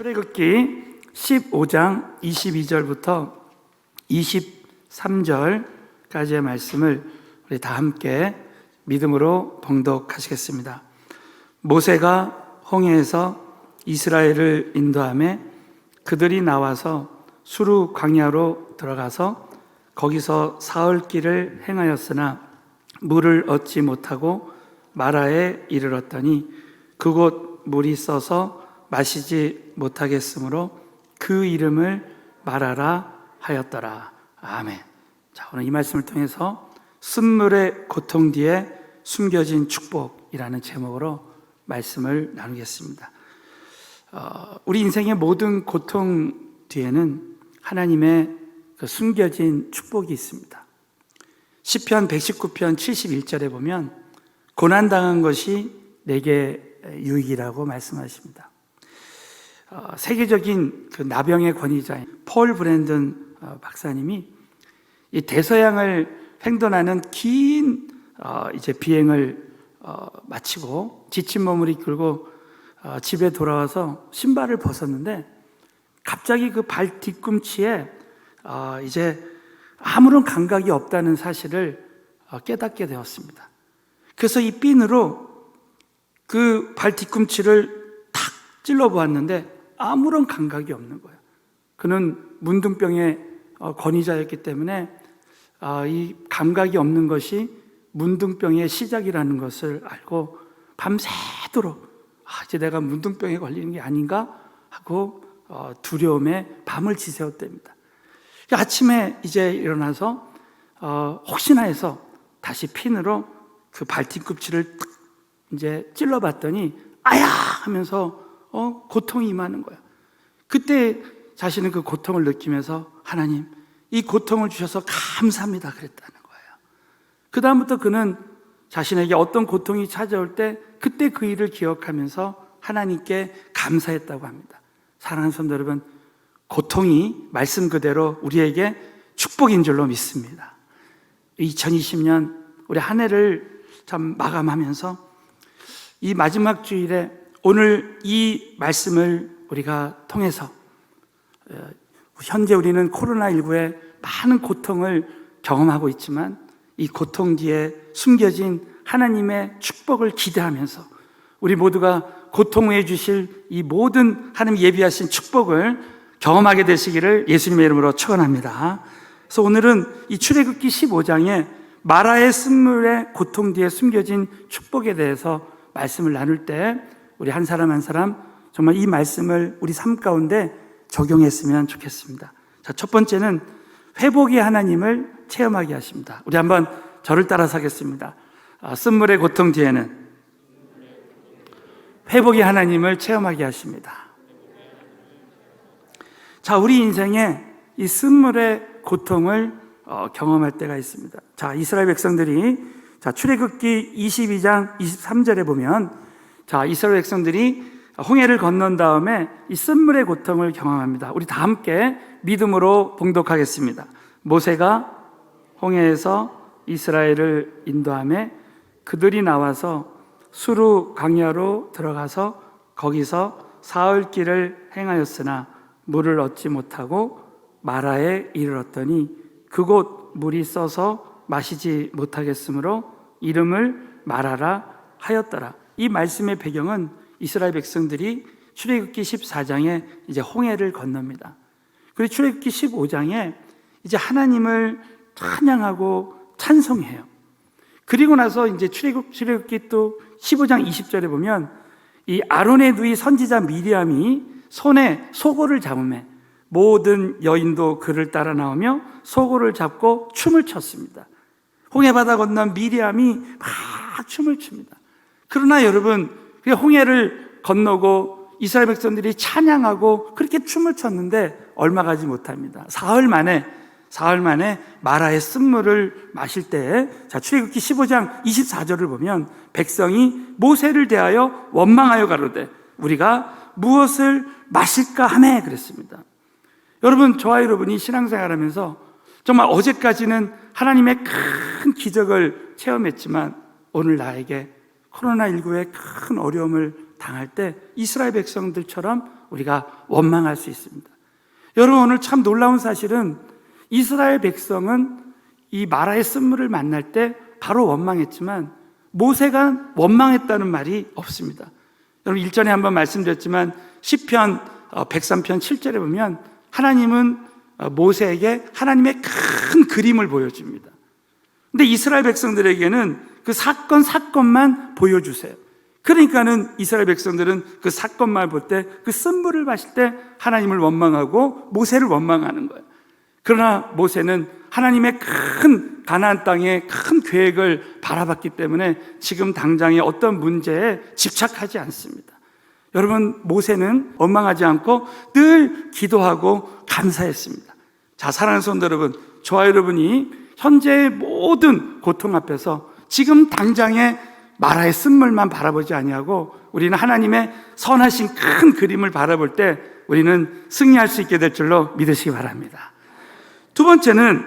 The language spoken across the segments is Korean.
출애굽기 15장 22절부터 23절까지의 말씀을 우리 다 함께 믿음으로 봉독하시겠습니다. 모세가 홍해에서 이스라엘을 인도하며 그들이 나와서 수르 광야로 들어가서 거기서 사흘 길을 행하였으나 물을 얻지 못하고 마라에 이르렀더니 그곳 물이 써서 마시지 못하겠으므로 그 이름을 마라라 하였더라. 아멘. 자, 오늘 이 말씀을 통해서 쓴물의 고통 뒤에 숨겨진 축복이라는 제목으로 말씀을 나누겠습니다. 우리 인생의 모든 고통 뒤에는 하나님의 그 숨겨진 축복이 있습니다. 시편 119편 71절에 보면 고난당한 것이 내게 유익이라고 말씀하십니다. 세계적인 그 나병의 권위자인 폴 브랜든 박사님이 이 대서양을 횡단하는 긴 이제 비행을 마치고 지친 몸을 이끌고 집에 돌아와서 신발을 벗었는데 갑자기 그 발 뒤꿈치에 이제 아무런 감각이 없다는 사실을 깨닫게 되었습니다. 그래서 이 핀으로 그 발 뒤꿈치를 탁 찔러 보았는데 아무런 감각이 없는 거예요. 그는 문둥병의 권위자였기 때문에 이 감각이 없는 것이 문둥병의 시작이라는 것을 알고 밤새도록 이제 내가 문둥병에 걸리는 게 아닌가 하고 두려움에 밤을 지새웠답니다. 아침에 이제 일어나서 혹시나 해서 다시 핀으로 그 발 뒤꿈치를 딱 이제 찔러봤더니 아야 하면서 고통이 임하는 거야. 그때 자신은 그 고통을 느끼면서 하나님, 이 고통을 주셔서 감사합니다 그랬다는 거예요. 그 다음부터 그는 자신에게 어떤 고통이 찾아올 때 그때 그 일을 기억하면서 하나님께 감사했다고 합니다. 사랑하는 성도 여러분, 고통이 말씀 그대로 우리에게 축복인 줄로 믿습니다. 2020년 우리 한 해를 참 마감하면서 이 마지막 주일에 오늘 이 말씀을 우리가 통해서 현재 우리는 코로나19의 많은 고통을 경험하고 있지만 이 고통 뒤에 숨겨진 하나님의 축복을 기대하면서 우리 모두가 고통 후에 주실 이 모든 하나님 예비하신 축복을 경험하게 되시기를 예수님의 이름으로 축원합니다. 그래서 오늘은 이 출애굽기 15장에 마라의 쓴물의 고통 뒤에 숨겨진 축복에 대해서 말씀을 나눌 때 우리 한 사람 한 사람 정말 이 말씀을 우리 삶 가운데 적용했으면 좋겠습니다. 자, 첫 번째는 회복의 하나님을 체험하게 하십니다. 우리 한번 저를 따라서 하겠습니다. 쓴물의 고통 뒤에는 회복의 하나님을 체험하게 하십니다. 자, 우리 인생에 이 쓴물의 고통을 경험할 때가 있습니다. 자, 이스라엘 백성들이 출애굽기 22장 23절에 보면 이스라엘 백성들이 홍해를 건넌 다음에 이 쓴물의 고통을 경험합니다. 우리 다 함께 믿음으로 봉독하겠습니다. 모세가 홍해에서 이스라엘을 인도하며 그들이 나와서 수르 광야로 들어가서 거기서 사흘 길을 행하였으나 물을 얻지 못하고 마라에 이르렀더니 그곳 물이 써서 마시지 못하겠으므로 이름을 마라라 하였더라. 이 말씀의 배경은 이스라엘 백성들이 출애굽기 14장에 이제 홍해를 건넙니다. 그리고 출애굽기 15장에 이제 하나님을 찬양하고 찬송해요. 그리고 나서 이제 출애굽기 또 15장 20절에 보면 이 아론의 누이 선지자 미리암이 손에 소고를 잡으며 모든 여인도 그를 따라 나오며 소고를 잡고 춤을 췄습니다. 홍해바다 건넌 미리암이 막 춤을 춥니다. 그러나 여러분, 홍해를 건너고 이스라엘 백성들이 찬양하고 그렇게 춤을 췄는데 얼마 가지 못합니다. 사흘 만에 마라의 쓴물을 마실 때, 출애굽기 15장 24절을 보면 백성이 모세를 대하여 원망하여 가로되 우리가 무엇을 마실까 하매 그랬습니다. 여러분, 저와 여러분이 신앙생활하면서 정말 어제까지는 하나님의 큰 기적을 체험했지만 오늘 나에게 코로나19의 큰 어려움을 당할 때 이스라엘 백성들처럼 우리가 원망할 수 있습니다. 여러분, 오늘 참 놀라운 사실은 이스라엘 백성은 이 마라의 쓴물을 만날 때 바로 원망했지만 모세가 원망했다는 말이 없습니다. 여러분, 일전에 한번 말씀드렸지만 시편 103편 7절에 보면 하나님은 모세에게 하나님의 큰 그림을 보여줍니다. 근데 이스라엘 백성들에게는 그 사건만 보여주세요. 그러니까는 이스라엘 백성들은 그 사건만 볼 때, 그 쓴물을 마실 때 하나님을 원망하고 모세를 원망하는 거예요. 그러나 모세는 하나님의 큰 가나안 땅의 큰 계획을 바라봤기 때문에 지금 당장의 어떤 문제에 집착하지 않습니다. 여러분, 모세는 원망하지 않고 늘 기도하고 감사했습니다. 자, 사랑하는 성도 여러분, 저와 여러분이 현재의 모든 고통 앞에서 지금 당장의 마라의 쓴물만 바라보지 아니하고 우리는 하나님의 선하신 큰 그림을 바라볼 때 우리는 승리할 수 있게 될 줄로 믿으시기 바랍니다. 두 번째는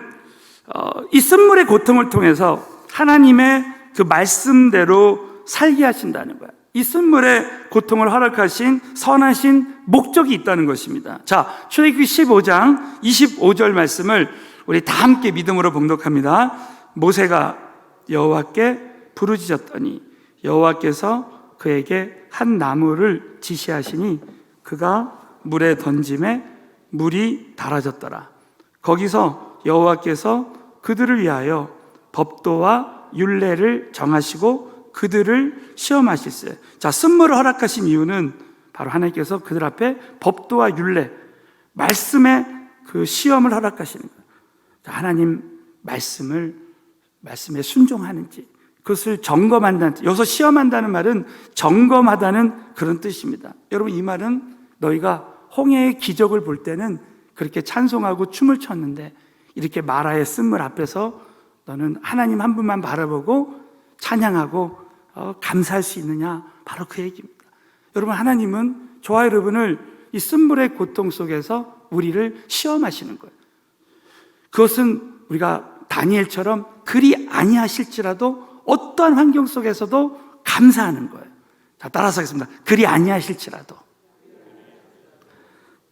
이 쓴물의 고통을 통해서 하나님의 그 말씀대로 살게 하신다는 거예요. 이 쓴물의 고통을 허락하신 선하신 목적이 있다는 것입니다. 자, 출애굽기 15장 25절 말씀을 우리 다 함께 믿음으로 봉독합니다. 모세가 여호와께 부르짖었더니 여호와께서 그에게 한 나무를 지시하시니 그가 물에 던짐에 물이 달아졌더라. 거기서 여호와께서 그들을 위하여 법도와 율례를 정하시고 그들을 시험하실세. 자, 쓴물을 허락하신 이유는 바로 하나님께서 그들 앞에 법도와 율례, 말씀의 그 시험을 허락하시는 거예요. 자, 하나님 말씀에 순종하는지 그것을 점검한다는, 여기서 시험한다는 말은 점검하다는 그런 뜻입니다. 여러분, 이 말은 너희가 홍해의 기적을 볼 때는 그렇게 찬송하고 춤을 췄는데 이렇게 마라의 쓴물 앞에서 너는 하나님 한 분만 바라보고 찬양하고 감사할 수 있느냐, 바로 그 얘기입니다. 여러분, 하나님은 저와 여러분을 이 쓴물의 고통 속에서 우리를 시험하시는 거예요. 그것은 우리가 다니엘처럼 그리 아니하실지라도 어떠한 환경 속에서도 감사하는 거예요. 자, 따라서 하겠습니다. 그리 아니하실지라도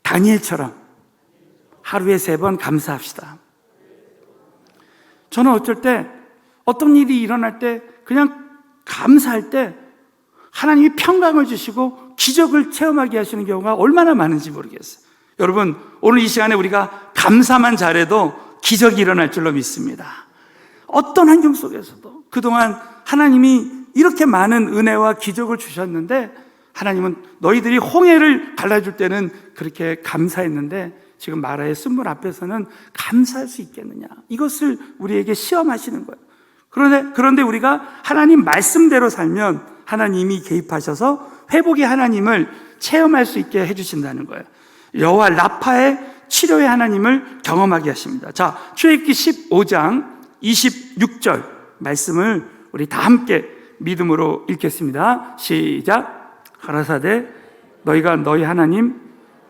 다니엘처럼 하루에 3번 감사합시다. 저는 어쩔 때 어떤 일이 일어날 때 그냥 감사할 때 하나님이 평강을 주시고 기적을 체험하게 하시는 경우가 얼마나 많은지 모르겠어요. 여러분, 오늘 이 시간에 우리가 감사만 잘해도 기적이 일어날 줄로 믿습니다. 어떤 환경 속에서도 그동안 하나님이 이렇게 많은 은혜와 기적을 주셨는데 하나님은 너희들이 홍해를 갈라줄 때는 그렇게 감사했는데 지금 마라의 쓴물 앞에서는 감사할 수 있겠느냐, 이것을 우리에게 시험하시는 거예요. 그런데 우리가 하나님 말씀대로 살면 하나님이 개입하셔서 회복의 하나님을 체험할 수 있게 해주신다는 거예요. 여호와 라파의 치료의 하나님을 경험하게 하십니다. 자, 출애굽기 15장 26절 말씀을 우리 다 함께 믿음으로 읽겠습니다. 시작. 가라사대 너희가 너희 하나님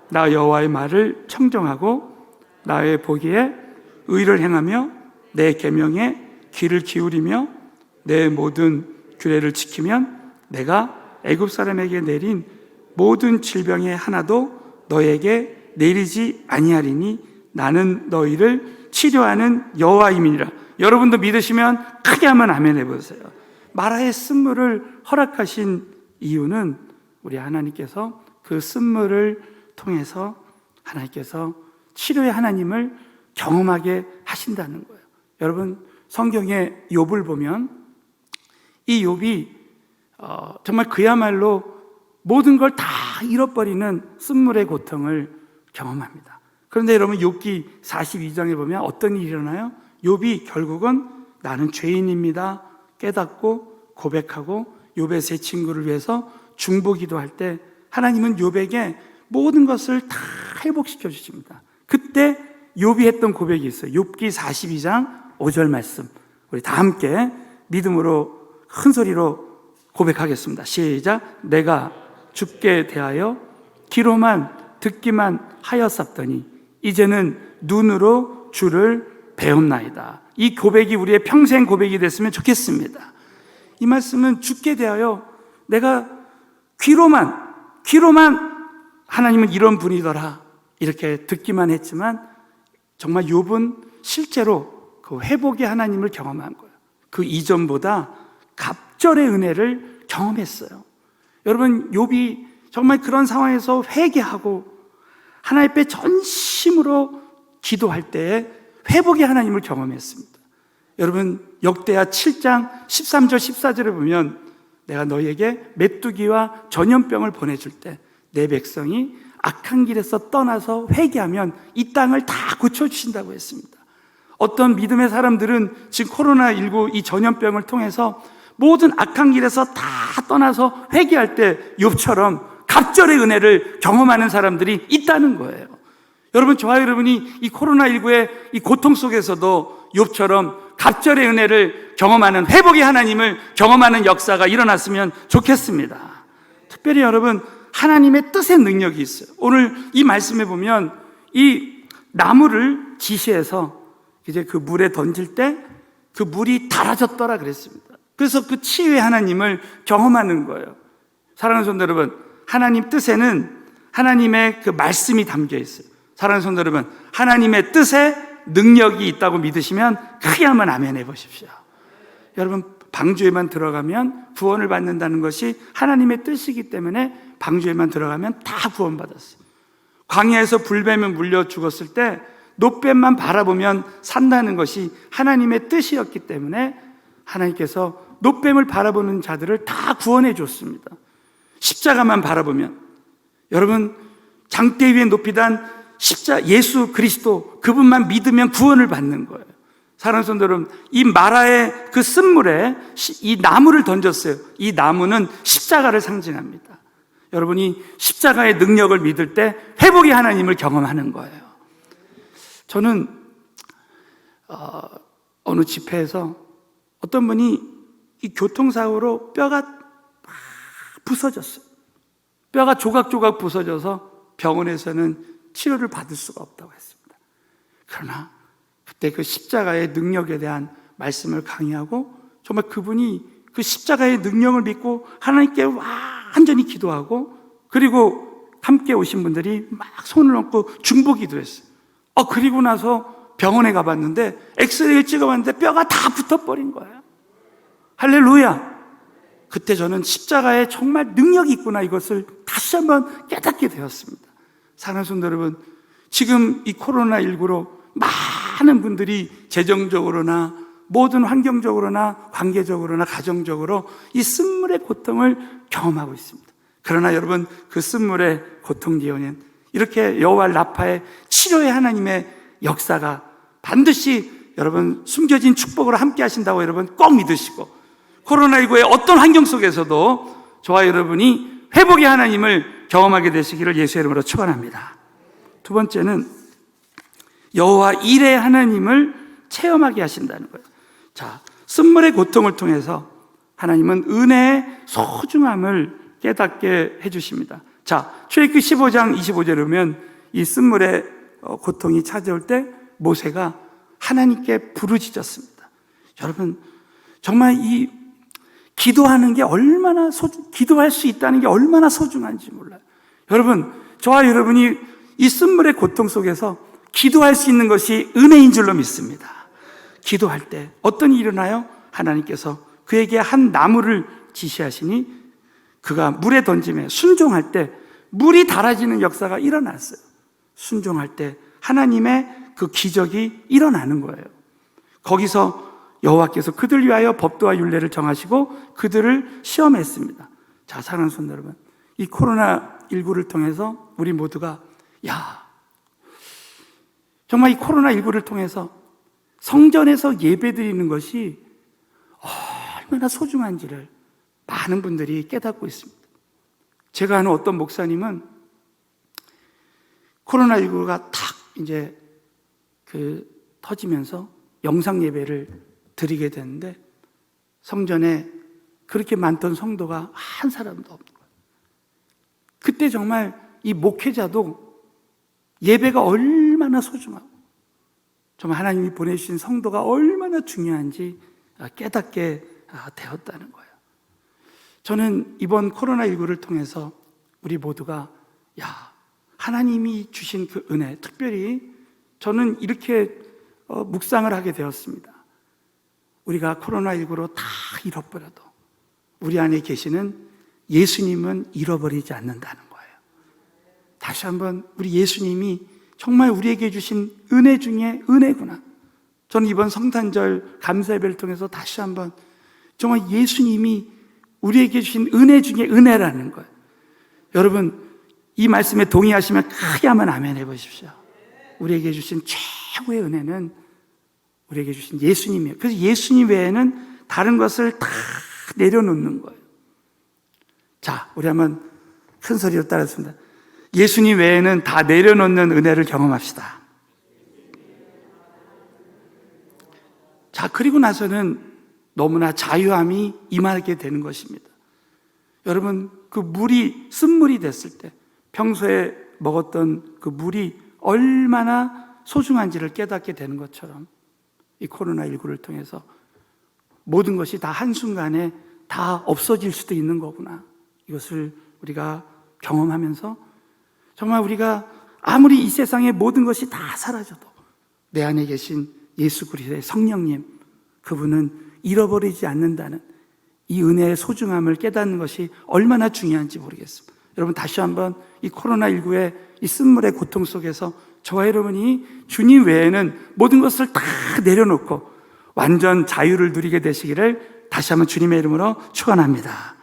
나 여호와의 말을 청정하고 나의 보기에 의를 행하며 내 계명에 귀를 기울이며 내 모든 규례를 지키면 내가 애굽 사람에게 내린 모든 질병의 하나도 너에게 내리지 아니하리니 나는 너희를 치료하는 여호와임이니라. 여러분도 믿으시면 크게 한번 아멘 해보세요. 마라의 쓴물을 허락하신 이유는 우리 하나님께서 그 쓴물을 통해서 하나님께서 치료의 하나님을 경험하게 하신다는 거예요. 여러분, 성경의 욥을 보면 이 욥이 정말 그야말로 모든 걸 다 잃어버리는 쓴물의 고통을 경험합니다. 그런데 여러분, 욥기 42장에 보면 어떤 일이 일어나요? 욥이 결국은 나는 죄인입니다 깨닫고 고백하고 욥의 세 친구를 위해서 중보기도할 때 하나님은 욥에게 모든 것을 다 회복시켜 주십니다. 그때 욥이 했던 고백이 있어요. 욥기 42장 5절 말씀, 우리 다 함께 믿음으로 큰 소리로 고백하겠습니다. 시작. 내가 주께 대하여 귀로만 듣기만 하였었더니 이제는 눈으로 주를 배움나이다. 이 고백이 우리의 평생 고백이 됐으면 좋겠습니다. 이 말씀은 주께 대하여 내가 귀로만 하나님은 이런 분이더라 이렇게 듣기만 했지만 정말 욥은 실제로 그 회복의 하나님을 경험한 거예요. 그 이전보다 갑절의 은혜를 경험했어요. 여러분, 욥이 정말 그런 상황에서 회개하고 하나님 앞에 전심으로 기도할 때에 회복의 하나님을 경험했습니다. 여러분, 역대하 7장 13절 14절을 보면 내가 너희에게 메뚜기와 전염병을 보내줄 때 내 백성이 악한 길에서 떠나서 회개하면 이 땅을 다 고쳐주신다고 했습니다. 어떤 믿음의 사람들은 지금 코로나19 이 전염병을 통해서 모든 악한 길에서 다 떠나서 회개할 때 욥처럼 갑절의 은혜를 경험하는 사람들이 있다는 거예요. 여러분, 저와 여러분이 이 코로나19의 이 고통 속에서도 욥처럼 갑절의 은혜를 경험하는 회복의 하나님을 경험하는 역사가 일어났으면 좋겠습니다. 특별히 여러분, 하나님의 뜻의 능력이 있어요. 오늘 이 말씀에 보면 이 나무를 지시해서 이제 그 물에 던질 때 그 물이 달아졌더라 그랬습니다. 그래서 그 치유의 하나님을 경험하는 거예요. 사랑하는 성도 여러분, 하나님 뜻에는 하나님의 그 말씀이 담겨 있어요. 사랑하는 성도 여러분, 하나님의 뜻에 능력이 있다고 믿으시면 크게 한번 아멘 해보십시오. 여러분, 방주에만 들어가면 구원을 받는다는 것이 하나님의 뜻이기 때문에 방주에만 들어가면 다 구원받았어요. 광야에서 불뱀을 물려 죽었을 때 노뱀만 바라보면 산다는 것이 하나님의 뜻이었기 때문에 하나님께서 노뱀을 바라보는 자들을 다 구원해 줬습니다. 십자가만 바라보면, 여러분, 장대 위에 높이 단 십자 예수 그리스도 그분만 믿으면 구원을 받는 거예요. 사랑하는 성도 여러분, 이 마라의 그 쓴물에 이 나무를 던졌어요. 이 나무는 십자가를 상징합니다. 여러분이 십자가의 능력을 믿을 때 회복의 하나님을 경험하는 거예요. 저는 어느 집회에서 어떤 분이 이 교통사고로 뼈가 부서졌어요. 뼈가 조각조각 부서져서 병원에서는 치료를 받을 수가 없다고 했습니다. 그러나 그때 그 십자가의 능력에 대한 말씀을 강의하고 정말 그분이 그 십자가의 능력을 믿고 하나님께 완전히 기도하고, 그리고 함께 오신 분들이 막 손을 얹고 중보기도 했어요. 그리고 나서 병원에 가봤는데 엑스레이를 찍어봤는데 뼈가 다 붙어버린 거예요. 할렐루야. 그때 저는 십자가에 정말 능력이 있구나, 이것을 다시 한번 깨닫게 되었습니다. 사랑하는 성도 여러분, 지금 이 코로나19로 많은 분들이 재정적으로나 모든 환경적으로나 관계적으로나 가정적으로 이 쓴물의 고통을 경험하고 있습니다. 그러나 여러분, 그 쓴물의 고통 뒤에는 이렇게 여호와 라파의 치료의 하나님의 역사가 반드시 여러분 숨겨진 축복으로 함께 하신다고 여러분 꼭 믿으시고, 코로나19의 어떤 환경 속에서도 저와 여러분이 회복의 하나님을 경험하게 되시기를 예수의 이름으로 축원합니다. 두 번째는 여호와 일의 하나님을 체험하게 하신다는 거예요. 자, 쓴물의 고통을 통해서 하나님은 은혜의 소중함을 깨닫게 해주십니다. 자, 출애굽기 15장 25절에 보면 이 쓴물의 고통이 찾아올 때 모세가 하나님께 부르짖었습니다. 여러분, 정말 이 기도하는 게 얼마나 기도할 수 있다는 게 얼마나 소중한지 몰라요. 여러분, 저와 여러분이 이 쓴물의 고통 속에서 기도할 수 있는 것이 은혜인 줄로 믿습니다. 기도할 때 어떤 일이 일어나요? 하나님께서 그에게 한 나무를 지시하시니 그가 물에 던짐에 순종할 때 물이 달아지는 역사가 일어났어요. 순종할 때 하나님의 그 기적이 일어나는 거예요. 거기서 여호와께서 그들 위하여 법도와 율례를 정하시고 그들을 시험했습니다. 자, 사랑하는 성도 여러분, 이 코로나19를 통해서 우리 모두가 정말 이 코로나19를 통해서 성전에서 예배드리는 것이 얼마나 소중한지를 많은 분들이 깨닫고 있습니다. 제가 아는 어떤 목사님은 코로나19가 탁 이제 터지면서 영상 예배를 드리게 됐는데 성전에 그렇게 많던 성도가 한 사람도 없는 거예요. 그때 정말 이 목회자도 예배가 얼마나 소중하고 정말 하나님이 보내주신 성도가 얼마나 중요한지 깨닫게 되었다는 거예요. 저는 이번 코로나19를 통해서 우리 모두가 하나님이 주신 그 은혜, 특별히 저는 이렇게 묵상을 하게 되었습니다. 우리가 코로나19로 다 잃어버려도 우리 안에 계시는 예수님은 잃어버리지 않는다는 거예요. 다시 한번 우리 예수님이 정말 우리에게 주신 은혜 중에 은혜구나. 저는 이번 성탄절 감사예배를 통해서 다시 한번 정말 예수님이 우리에게 주신 은혜 중에 은혜라는 거예요. 여러분, 이 말씀에 동의하시면 크게 한번 아멘 해보십시오. 우리에게 주신 최고의 은혜는 우리에게 주신 예수님이에요. 그래서 예수님 외에는 다른 것을 다 내려놓는 거예요. 자, 우리 한번 큰 소리로 따라했습니다. 예수님 외에는 다 내려놓는 은혜를 경험합시다. 자, 그리고 나서는 너무나 자유함이 임하게 되는 것입니다. 여러분, 그 물이 쓴물이 됐을 때 평소에 먹었던 그 물이 얼마나 소중한지를 깨닫게 되는 것처럼 이 코로나19를 통해서 모든 것이 다 한순간에 다 없어질 수도 있는 거구나. 이것을 우리가 경험하면서 정말 우리가 아무리 이 세상의 모든 것이 다 사라져도 내 안에 계신 예수 그리스도의 성령님, 그분은 잃어버리지 않는다는 이 은혜의 소중함을 깨닫는 것이 얼마나 중요한지 모르겠습니다. 여러분, 다시 한번 이 코로나19의 이 쓴물의 고통 속에서 저와 여러분이 주님 외에는 모든 것을 다 내려놓고 완전 자유를 누리게 되시기를 다시 한번 주님의 이름으로 축원합니다.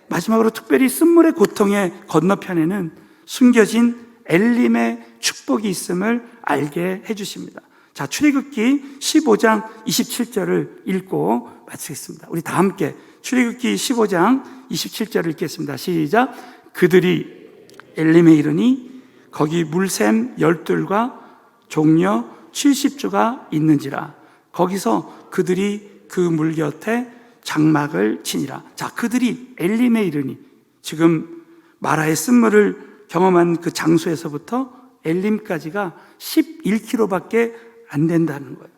마지막으로 특별히 쓴물의 고통의 건너편에는 숨겨진 엘림의 축복이 있음을 알게 해주십니다. 자, 출애굽기 15장 27절을 읽고 마치겠습니다. 우리 다 함께 출애굽기 15장 27절을 읽겠습니다. 시작. 그들이 엘림에 이르니 거기 물샘 12과 종려 70주가 있는지라. 거기서 그들이 그 물 곁에 장막을 치니라. 자, 그들이 엘림에 이르니, 지금 마라의 쓴물을 경험한 그 장소에서부터 엘림까지가 11km밖에 안 된다는 거예요.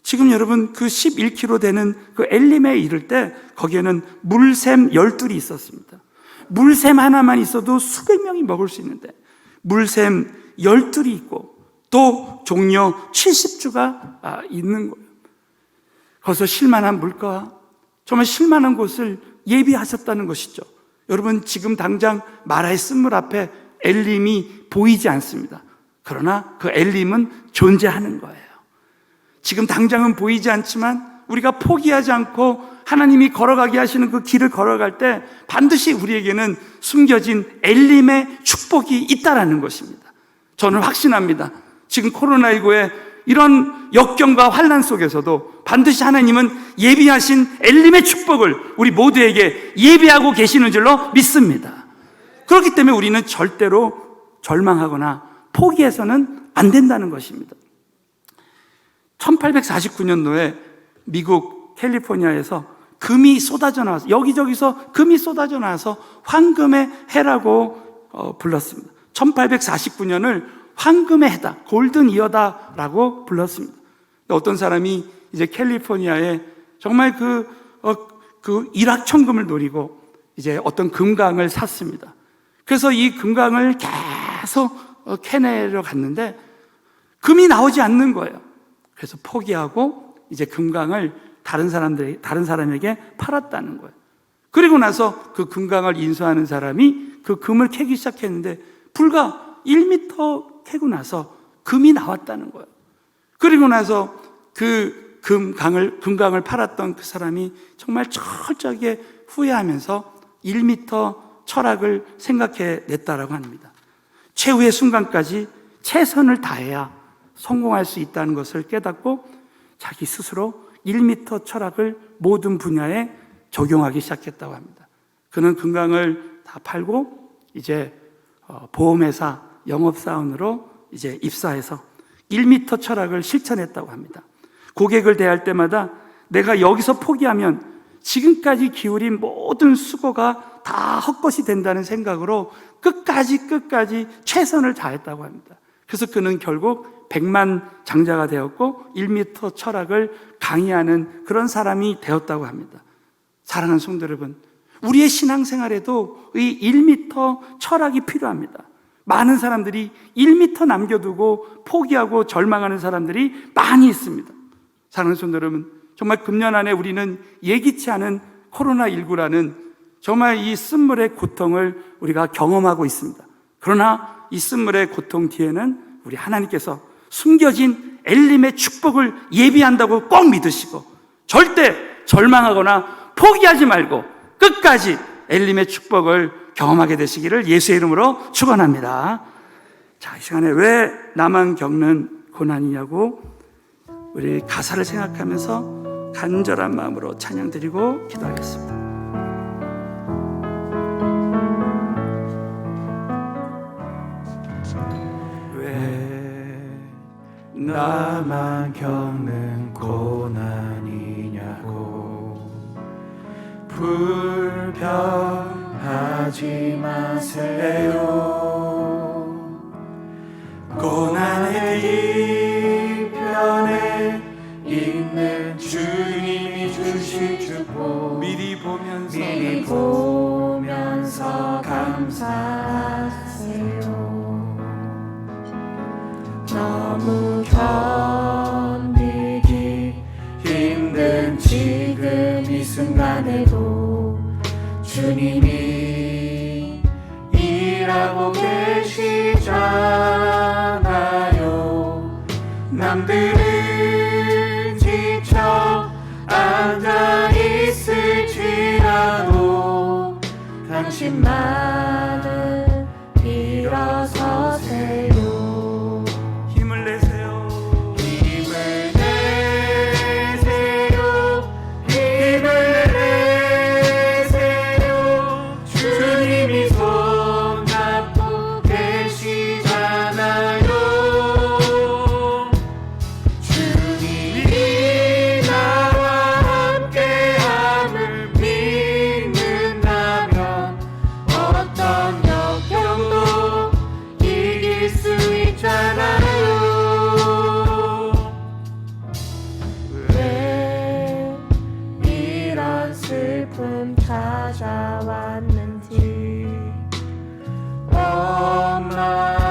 지금 여러분, 그 11km 되는 그 엘림에 이를 때 거기에는 물샘 12이 있었습니다. 물샘 하나만 있어도 수백 명이 먹을 수 있는데 물샘 12이 있고 또 종려 70주가 있는 거예요. 거기서 쉴만한 물가, 정말 쉴만한 곳을 예비하셨다는 것이죠. 여러분, 지금 당장 마라의 쓴물 앞에 엘림이 보이지 않습니다. 그러나 그 엘림은 존재하는 거예요. 지금 당장은 보이지 않지만 우리가 포기하지 않고 하나님이 걸어가게 하시는 그 길을 걸어갈 때 반드시 우리에게는 숨겨진 엘림의 축복이 있다라는 것입니다. 저는 확신합니다. 지금 코로나19의 이런 역경과 환난 속에서도 반드시 하나님은 예비하신 엘림의 축복을 우리 모두에게 예비하고 계시는 줄로 믿습니다. 그렇기 때문에 우리는 절대로 절망하거나 포기해서는 안 된다는 것입니다. 1849년도에 미국 캘리포니아에서 금이 쏟아져 나와서, 여기저기서 금이 쏟아져 나와서 황금의 해라고 불렀습니다. 1849년을 황금의 해다, 골든 이어다라고 불렀습니다. 어떤 사람이 이제 캘리포니아에 정말 그 일확천금을 노리고 이제 어떤 금강을 샀습니다. 그래서 이 금강을 계속 캐내려 갔는데 금이 나오지 않는 거예요. 그래서 포기하고 이제 금강을 다른 사람에게 팔았다는 거예요. 그리고 나서 그 금강을 인수하는 사람이 그 금을 캐기 시작했는데 불과 1m 캐고 나서 금이 나왔다는 거예요. 그리고 나서 그 금강을 팔았던 그 사람이 정말 철저하게 후회하면서 1m 철학을 생각해 냈다라고 합니다. 최후의 순간까지 최선을 다해야 성공할 수 있다는 것을 깨닫고 자기 스스로 1m 철학을 모든 분야에 적용하기 시작했다고 합니다. 그는 금강을 다 팔고 이제 보험회사 영업사원으로 이제 입사해서 1m 철학을 실천했다고 합니다. 고객을 대할 때마다 내가 여기서 포기하면 지금까지 기울인 모든 수고가 다 헛것이 된다는 생각으로 끝까지 최선을 다했다고 합니다. 그래서 그는 결국 100만 장자가 되었고 1m 철학을 강의하는 그런 사람이 되었다고 합니다. 사랑하는 성도 여러분, 우리의 신앙생활에도 이 1m 철학이 필요합니다. 많은 사람들이 1m 남겨두고 포기하고 절망하는 사람들이 많이 있습니다. 사랑하는 성도 여러분, 정말 금년 안에 우리는 예기치 않은 코로나19라는 정말 이 쓴물의 고통을 우리가 경험하고 있습니다. 그러나 이 쓴물의 고통 뒤에는 우리 하나님께서 숨겨진 엘림의 축복을 예비한다고 꼭 믿으시고, 절대 절망하거나 포기하지 말고 끝까지 엘림의 축복을 경험하게 되시기를 예수의 이름으로 축원합니다. 자, 이 시간에 왜 나만 겪는 고난이냐고 우리 가사를 생각하면서 간절한 마음으로 찬양드리고 기도하겠습니다. 왜 나만 겪는 고난이냐고 불평하지 마세요. 고난의 뒤편에 있는 주님이 주실 축복 미리 보면서 감사하세요. 너무 견디기 힘든 지금 이 순간에도 주님이 일하고 계시잖아요. 남들은 지쳐 앉아있을지라도 당신만은 일어서세요. 힘을 내세요. 힘을 내세요. 힘을 내세요. 주님이 손 잡고 계시잖아요. 주님이 나와 함께함을 믿는다면 어떤 역경도 이길 수 있잖아요. 왜 이런 슬픔 찾아왔는지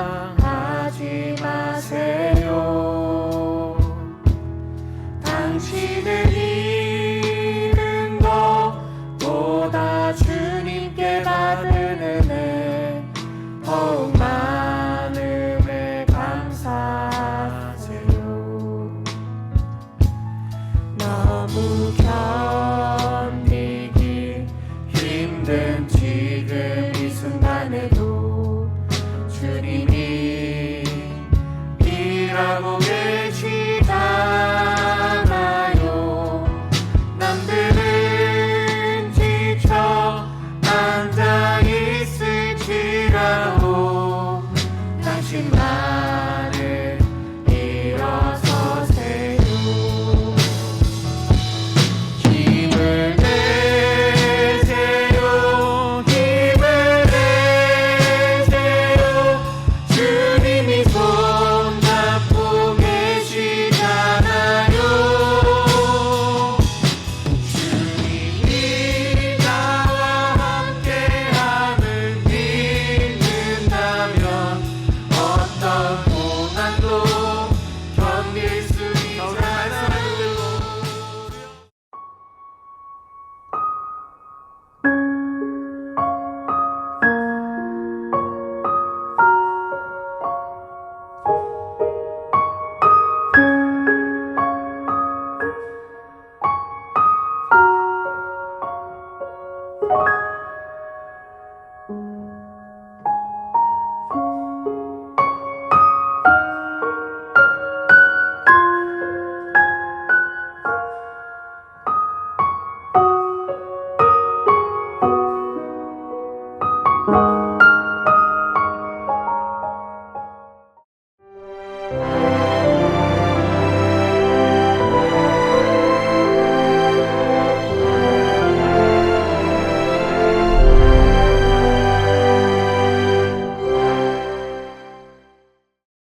원망하지 마세요. 당신을 잃은 것보다 주님께 받은 은혜 더욱 많음에 감사하세요. 너무 견디기 힘든 지금 이 순간에도 주님이 일하고 계시잖아요. 남들은 지쳐 앉아있을지라도 당신만